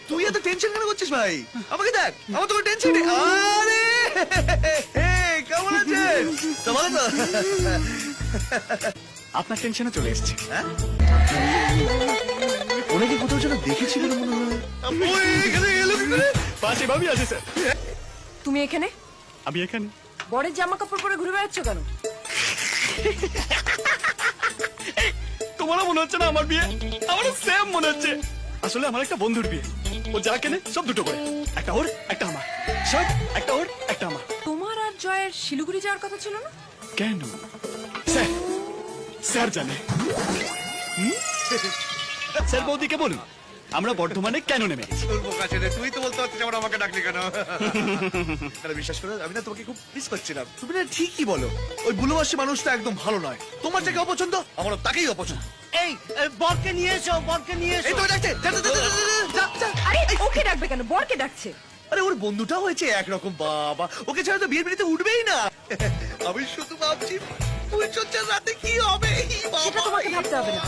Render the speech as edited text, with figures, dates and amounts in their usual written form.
তুই এত টেনশন কেন করছিস ভাই? আমাকে দেখ, আমার তো কোনো টেনশন নেই। আরে কেমন আছেন? তো ভালো তো? আপনার টেনশনে চলে এসেছি। ওনাকে কোথাও যেন দেখেছি বলে মনে হয়। ওই এখানে এলো কি করে? পাশে ভাবি আছে স্যার। তুমি এখানে? আমি এখানে। বরের জামা কাপড় পরে ঘুরে বেড়াচ্ছ কেন? তোমারও মনে হচ্ছে না আমার বিয়ে? আমারও সেম মনে হচ্ছে। আসলে আমার একটা বন্ধুর বিয়ে, ও যা কেনে সব দুটো করে, একটা ওর একটা আমার। সব একটা ওর একটা আমার। তোমার আর জয়ের শিলিগুড়ি যাওয়ার কথা ছিল না? কেন? স্যার, স্যার জানে। স্যার বৌদিকে বলুন আমরা বর্ধমানে কেন নেমে গেছি। তোর বোকা ছেলে, তুই তো বলতে পারছিস আমার, আমাকে ডাকলি কেন? আরে বিশ্বাস করো, আমি না তোমাকে খুব মিস করছিলাম। তুমি না ঠিকই বলো, ওই বুলোবাসী মানুষটা একদম ভালো নয়। তোমার যাকে অপছন্দ, আমারও তাকেই অপছন্দ। এই বরকে নিয়ে এসো, বরকে নিয়ে এই এসো। তো ডাকছে, যা, যা, যা, যা, যা, যা। আরে ওকে ডাকবে কেন? বরকে ডাকছে। আরে ওর বন্ধুটা হয়েছে একরকম, বাবা ওকে ছাড়া তো বিয়ের বিয়েতে উঠবেই না। আমি শুধু ভাবছি ফুলচর্চার রাতে কি হবে। সেটা তোমাকে ভাবতে হবে না।